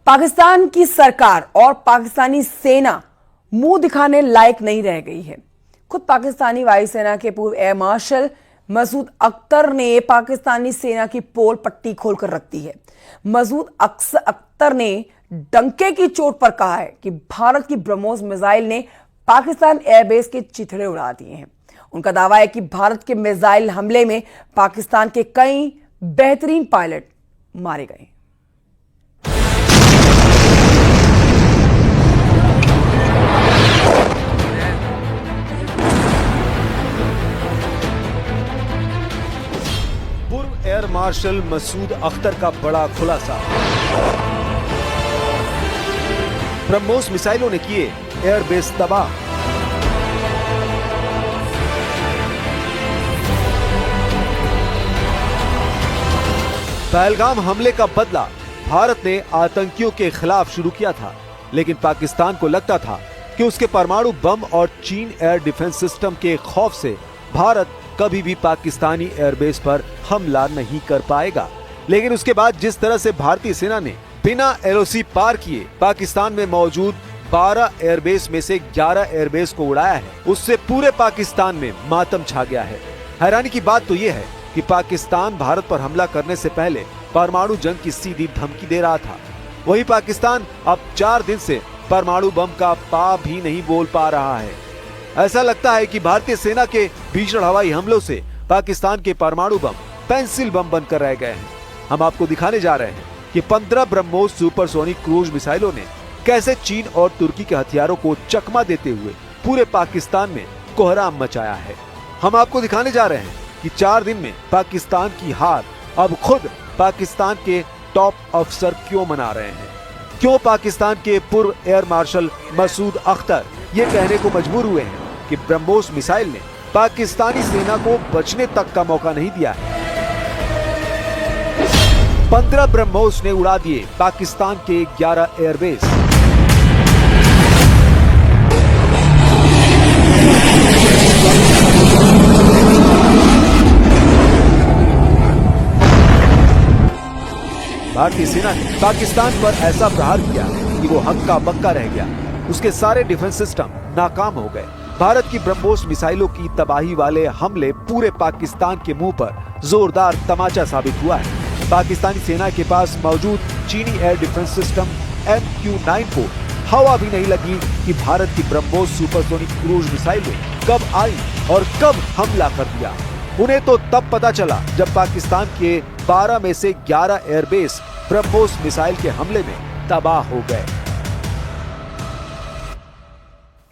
पाकिस्तान की सरकार और पाकिस्तानी सेना मुंह दिखाने लायक नहीं रह गई है। खुद पाकिस्तानी वायुसेना के पूर्व एयर मार्शल मसूद अख्तर ने पाकिस्तानी सेना की पोल पट्टी खोलकर रख दी है। मसूद अख्तर ने डंके की चोट पर कहा है कि भारत की ब्रह्मोस मिसाइल ने पाकिस्तान एयरबेस के चिथड़े उड़ा दिए हैं। उनका दावा है कि भारत के मिसाइल हमले में पाकिस्तान के कई बेहतरीन पायलट मारे गए। पूर्व एयर मार्शल मसूद अख्तर का बड़ा खुलासा। ब्रह्मोस मिसाइलों ने किए एयरबेस तबाह। पहलगाम हमले का बदला भारत ने आतंकियों के खिलाफ शुरू किया था, लेकिन पाकिस्तान को लगता था कि उसके परमाणु बम और चीन एयर डिफेंस सिस्टम के खौफ से भारत कभी भी पाकिस्तानी एयरबेस पर हमला नहीं कर पाएगा। लेकिन उसके बाद जिस तरह से भारतीय सेना ने बिना एलओसी पार किए पाकिस्तान में मौजूद 12 एयरबेस में से 11 एयरबेस को उड़ाया है, उससे पूरे पाकिस्तान में मातम छा गया है। हैरानी की बात तो यह है कि पाकिस्तान भारत पर हमला करने से पहले परमाणु जंग की सीधी धमकी दे रहा था। वही पाकिस्तान अब 4 दिन से परमाणु बम का पा भी नहीं बोल पा रहा है। ऐसा लगता है कि भारतीय सेना के भीषण हवाई हमलों से पाकिस्तान के परमाणु बम पेंसिल बम बनकर रह गए हैं। हम आपको दिखाने जा रहे हैं कि 15 ब्रह्मोस सुपरसोनिक क्रूज मिसाइलों ने कैसे चीन और तुर्की के हथियारों को चकमा देते हुए पूरे पाकिस्तान में कोहराम मचाया है। हम आपको दिखाने जा रहे हैं कि 4 दिन में पाकिस्तान की हार अब खुद पाकिस्तान के टॉप अफसर क्यों मना रहे हैं। क्यों पाकिस्तान के पूर्व एयर मार्शल मसूद अख्तर ये कहने को मजबूर हुए हैं कि ब्रह्मोस मिसाइल ने पाकिस्तानी सेना को बचने तक का मौका नहीं दिया है। 15 ब्रह्मोस ने उड़ा दिए पाकिस्तान के 11 एयरबेस। भारतीय सेना ने पाकिस्तान पर ऐसा प्रहार किया कि वो हक्का बक्का रह गया। उसके सारे डिफेंस सिस्टम नाकाम हो गए। भारत की ब्रह्मोस मिसाइलों की तबाही वाले हमले पूरे पाकिस्तान के मुंह पर जोरदार तमाचा साबित हुआ है। पाकिस्तानी सेना के पास मौजूद चीनी एयर डिफेंस सिस्टम MQ-9 को हवा भी नहीं लगी कि भारत की ब्रह्मोस सुपरसोनिक क्रूज मिसाइलें कब आई और कब हमला कर दिया। उन्हें तो तब पता चला जब पाकिस्तान के 12 में से 11 एयरबेस ब्रह्मोस मिसाइल के हमले में तबाह हो गए।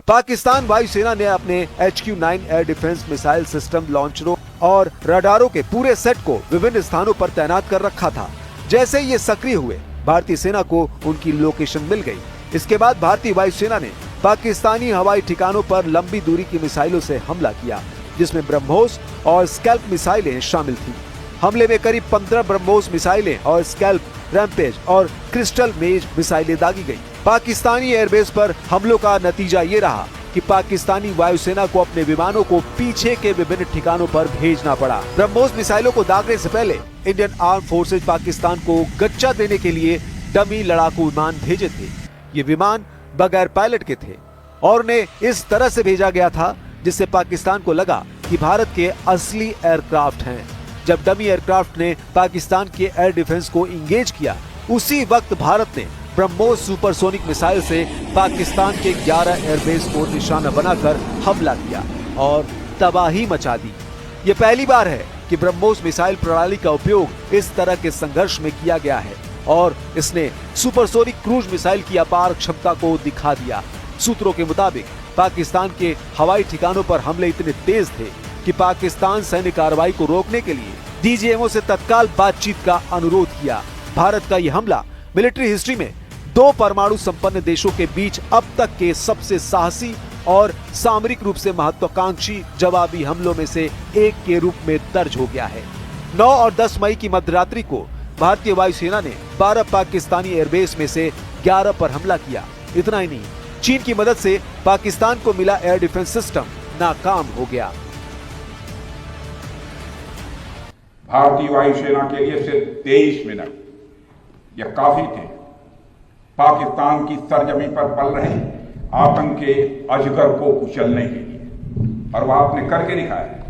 पाकिस्तान वायुसेना ने अपने HQ-9 air defence missile system लॉन्चरों और रडारों के पूरे सेट को विभिन्न स्थानों पर तैनात कर रखा था। जैसे ये सक्रिय हुए, भारतीय सेना को उनकी लोकेशन मिल गई। इसके बाद भारतीय वायुसेना ने पाकिस्तानी हवाई ठिकानों पर लंबी दूरी की मिसाइलों से हमला किया, जिसमें ब्रह्मोस और स्कैल्प मिसाइलें शामिल थी। हमले में करीब 15 ब्रह्मोस मिसाइलें और स्कैल्प, रैम्पेज और क्रिस्टल मेज मिसाइलें दागी गई। पाकिस्तानी एयरबेस पर हमलों का नतीजा ये रहा कि पाकिस्तानी वायुसेना को अपने विमानों को पीछे के विभिन्न ठिकानों पर भेजना पड़ा। ब्रह्मोस मिसाइलों को दागने से पहले इंडियन आर्म फोर्सेज पाकिस्तान को गच्चा देने के लिए डमी लड़ाकू विमान भेजे थे। ये विमान बगैर पायलट के थे और उन्हें इस तरह से भेजा गया था जिससे पाकिस्तान को लगा कि भारत के असली एयरक्राफ्ट हैं। जब डमी एयरक्राफ्ट ने पाकिस्तान के एयर डिफेंस को इंगेज किया, उसी वक्त भारत ने ब्रह्मोस सुपरसोनिक मिसाइल से पाकिस्तान के 11 एयरबेस को निशाना बनाकर हमला किया और तबाही मचा दी। ये पहली बार है कि ब्रह्मोस मिसाइल प्रणाली का उपयोग इस तरह के संघर्ष में किया गया है और इसने सुपरसोनिक क्रूज मिसाइल की अपार क्षमता को दिखा दिया। सूत्रों के मुताबिक पाकिस्तान के हवाई ठिकानों पर हमले इतने तेज थे कि पाकिस्तान सैन्य कार्रवाई को रोकने के लिए DGMO से तत्काल बातचीत का अनुरोध किया। भारत का यह हमला मिलिट्री हिस्ट्री में 2 परमाणु संपन्न देशों के बीच अब तक के सबसे साहसी और सामरिक रूप से महत्वाकांक्षी जवाबी हमलों में से एक के रूप में दर्ज हो गया है। 9 और 10 मई की मध्यरात्रि को भारतीय वायुसेना ने 12 पाकिस्तानी एयरबेस में से 11 पर हमला किया। इतना ही नहीं, चीन की मदद से पाकिस्तान को मिला एयर डिफेंस सिस्टम नाकाम हो गया। भारतीय वायुसेना के लिए सिर्फ 23 मिनट या काफी थे पाकिस्तान की सरजमी पर पल रहे आतंक के अजगर को कुचलने के लिए, और वह आपने करके दिखाया।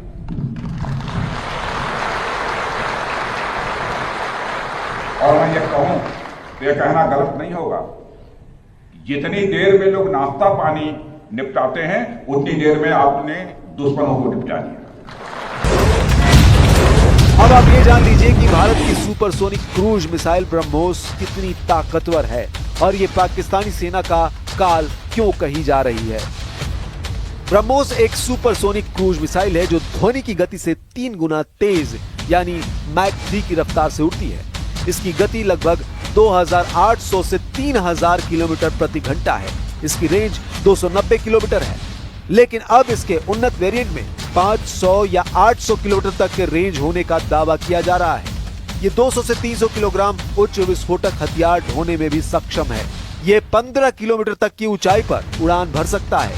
और मैं ये कहूं तो यह कहना गलत नहीं होगा, जितनी देर में लोग नाश्ता पानी निपटाते हैं उतनी देर में आपने दुश्मनों को निपटा दिया। अब आप ये जान लीजिए कि भारत की सुपरसोनिक क्रूज मिसाइल ब्रह्मोस कितनी ताकतवर है और ये पाकिस्तानी सेना का काल क्यों कही जा रही है। ब्रह्मोस एक सुपरसोनिक क्रूज मिसाइल है जो ध्वनि की गति से 3 गुना तेज यानी मैक 3 की रफ्तार से उड़ती है। इसकी गति लगभग 2800 से 3000 किलोमीटर प्रति घंटा है। इसकी रेंज 290 किलोमीटर है, लेकिन अब इसके उन्नत वेरिएंट में 500 या 800 किलोमीटर तक के रेंज होने का दावा किया जा रहा है। ये 200 से 300 किलोग्राम उच्च विस्फोटक हथियार ढोने में भी सक्षम है। ये 15 किलोमीटर तक की ऊंचाई पर उड़ान भर सकता है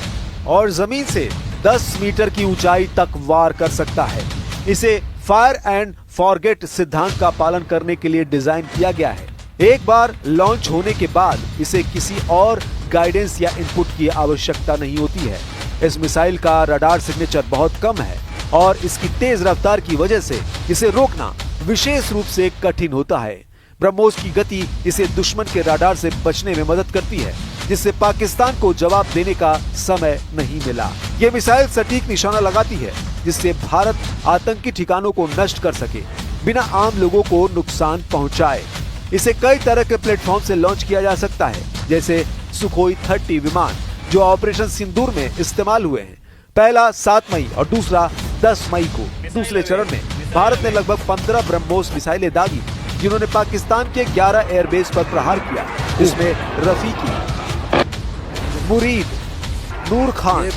और जमीन से 10 मीटर की ऊंचाई तक वार कर सकता है। इसे फायर एंड फॉरगेट सिद्धांत का पालन करने के लिए डिजाइन किया गया है। एक बार लॉन्च होने के बाद इसे किसी और गाइडेंस या इनपुट की आवश्यकता नहीं होती है। इस मिसाइल का रडार सिग्नेचर बहुत कम है और इसकी तेज रफ्तार की वजह से इसे रोकना विशेष रूप से कठिन होता है। ब्रह्मोस की गति इसे दुश्मन के रडार से बचने में मदद करती है, जिससे पाकिस्तान को जवाब देने का समय नहीं मिला। ये मिसाइल सटीक निशाना लगाती है, जिससे भारत आतंकी ठिकानों को नष्ट कर सके बिना आम लोगों को नुकसान पहुंचाए। इसे कई तरह के प्लेटफॉर्म से लॉन्च किया जा सकता है, जैसे सुखोई 30 विमान जो ऑपरेशन सिंदूर में इस्तेमाल हुए हैं। पहला 7 मई और दूसरा 10 मई को। दूसरे चरण में भारत ने लगभग 15 ब्रह्मोस मिसाइलें दागी, जिन्होंने पाकिस्तान के 11 एयरबेस पर प्रहार किया। इसमें रफीकी, मुरीद, नूर खान,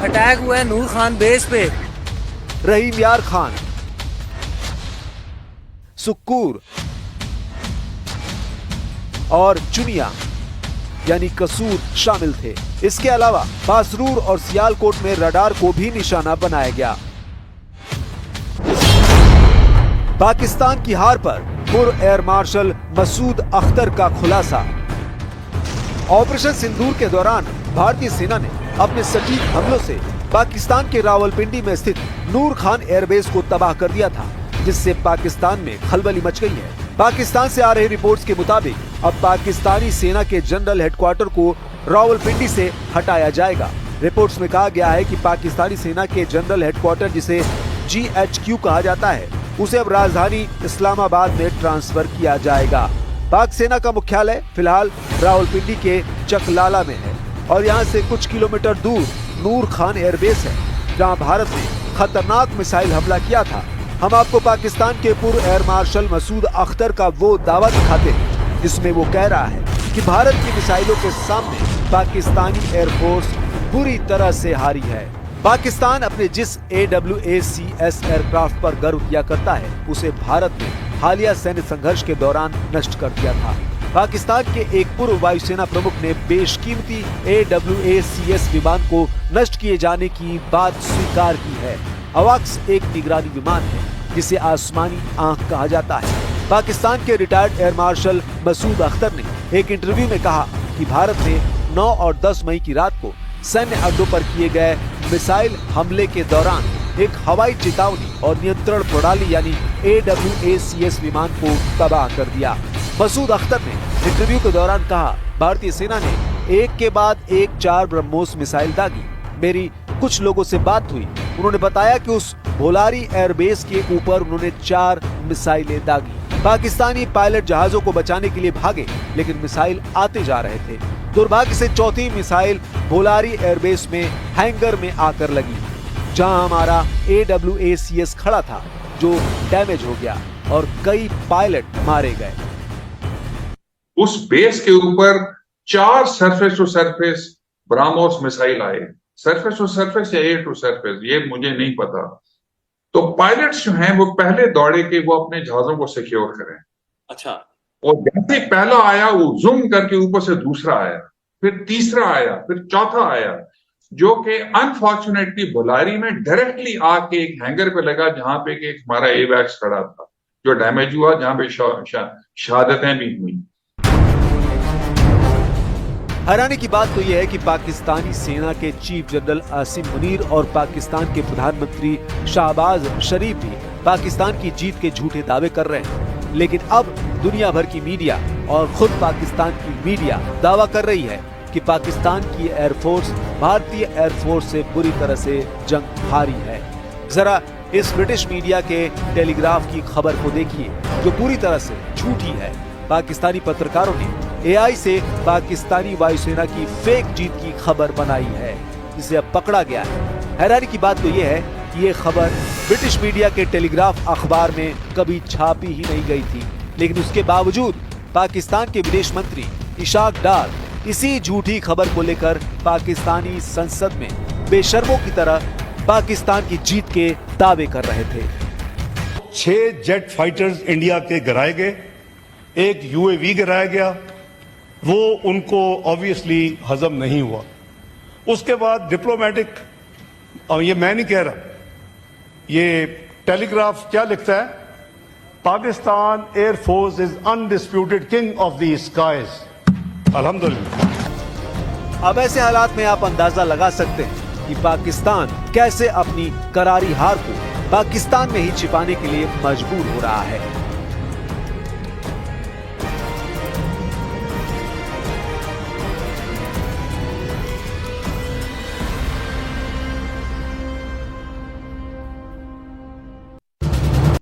अटैक हुआ है नूर खान बेस पे, रहीम यार खान, सुक्कूर और चुनिया यानी कसूर शामिल थे। इसके अलावा बासरूर और सियालकोट में रडार को भी निशाना बनाया गया। पाकिस्तान की हार पर पूर्व एयर मार्शल मसूद अख्तर का खुलासा। ऑपरेशन सिंदूर के दौरान भारतीय सेना ने अपने सटीक हमलों से पाकिस्तान के रावलपिंडी में स्थित नूर खान एयरबेस को तबाह कर दिया था, जिससे पाकिस्तान में खलबली मच गई है। पाकिस्तान से आ रही रिपोर्ट्स के मुताबिक अब पाकिस्तानी सेना के जनरल हेडक्वार्टर को रावलपिंडी से हटाया जाएगा। रिपोर्ट्स में कहा गया है कि पाकिस्तानी सेना के जनरल हेडक्वार्टर, जिसे GHQ कहा जाता है, उसे अब राजधानी इस्लामाबाद में ट्रांसफर किया जाएगा। पाक सेना का मुख्यालय फिलहाल रावलपिंडी के चकलाला में है और यहाँ से कुछ किलोमीटर दूर नूर खान एयरबेस है, जहाँ भारत ने खतरनाक मिसाइल हमला किया था। हम आपको पाकिस्तान के पूर्व एयर मार्शल मसूद अख्तर का वो दावा दिखाते हैं जिसमें वो कह रहा है कि भारत की मिसाइलों के सामने पाकिस्तानी एयरफोर्स बुरी तरह से हारी है। पाकिस्तान अपने जिस AWACS एयरक्राफ्ट पर गर्व किया करता है, उसे भारत ने हालिया सैन्य संघर्ष के दौरान नष्ट कर दिया था। पाकिस्तान के एक पूर्व वायुसेना प्रमुख ने बेशकीमती AWACS विमान को नष्ट किए जाने की बात स्वीकार की है। अवाक्स एक निगरानी विमान है जिसे आसमानी आंख कहा जाता है। पाकिस्तान के retired air marshal Masood Akhtar ने एक इंटरव्यू में कहा कि भारत ने 9 और 10 मई की रात को सैन्य अड्डों पर किए गए मिसाइल हमले के दौरान एक हवाई चेतावनी और नियंत्रण प्रणाली यानी AWACS विमान को तबाह कर दिया। मसूद अख्तर ने इंटरव्यू के दौरान कहा, भारतीय सेना ने एक के बाद एक 4 ब्रह्मोस मिसाइल दागी। मेरी कुछ लोगों से बात हुई, उन्होंने बताया कि उस भोलारी एयरबेस के ऊपर उन्होंने 4 मिसाइलें दागी। पाकिस्तानी पायलट जहाजों को बचाने के लिए भागे, लेकिन मिसाइल आते जा रहे थे। दुर्भाग्य से चौथी मिसाइल भोलारी एयरबेस में हैंगर में आकर लगी, जहां हमारा AWACS खड़ा था, जो डैमेज हो गया और कई पायलट मारे गए। उस बेस के ऊपर 4 surface to surface BrahMos missile आए, सरफेस टू सरफेस या एयर टू सरफेस, ये मुझे नहीं पता। तो पायलट्स जो हैं वो पहले दौड़े कि वो अपने जहाजों को सिक्योर करें। अच्छा। और जैसे पहला आया वो जूम करके ऊपर से दूसरा आया, फिर तीसरा आया, फिर चौथा आया, जो कि अनफॉर्चुनेटली भोलारी में डायरेक्टली आके एक हैंगर पे लगा, जहां पे एक हमारा एवैक्स खड़ा था, जो डैमेज हुआ, जहां पे शहादतें भी हुई। हैरानी की बात तो यह है कि पाकिस्तानी सेना के चीफ जनरल आसिम मुनीर और पाकिस्तान के प्रधानमंत्री शाहबाज शरीफ भी पाकिस्तान की जीत के झूठे दावे कर रहे हैं, लेकिन अब दुनिया भर की मीडिया और खुद पाकिस्तान की मीडिया दावा कर रही है कि पाकिस्तान की एयरफोर्स भारतीय एयरफोर्स से बुरी तरह से जंग हारी है। जरा इस ब्रिटिश मीडिया के टेलीग्राफ की खबर को देखिए, जो पूरी तरह से झूठी है। पाकिस्तानी पत्रकारों ने एआई से पाकिस्तानी वायुसेना की फेक जीत की खबर बनाई है, जिसे अब पकड़ा गया है। हैरानी की बात तो यह है कि ये खबर ब्रिटिश मीडिया के टेलीग्राफ अखबार में कभी छापी ही नहीं गई थी, लेकिन उसके बावजूद पाकिस्तान के विदेश मंत्री इशाक डार इसी झूठी खबर को लेकर पाकिस्तानी संसद में बेशर्मों की तरह पाकिस्तान की जीत के दावे कर रहे थे। 6 जेट फाइटर्स इंडिया के गिराए गए, एक यूएवी गिराया गया, वो उनको ऑब्वियसली हजम नहीं हुआ। उसके बाद डिप्लोमेटिक, और ये मैं नहीं कह रहा, ये टेलीग्राफ क्या लिखता है, Pakistan air force is undisputed king of the skies. अल्हम्दुलिल्लाह। अब ऐसे हालात में आप अंदाजा लगा सकते हैं कि पाकिस्तान कैसे अपनी करारी हार को पाकिस्तान में ही छिपाने के लिए मजबूर हो रहा है।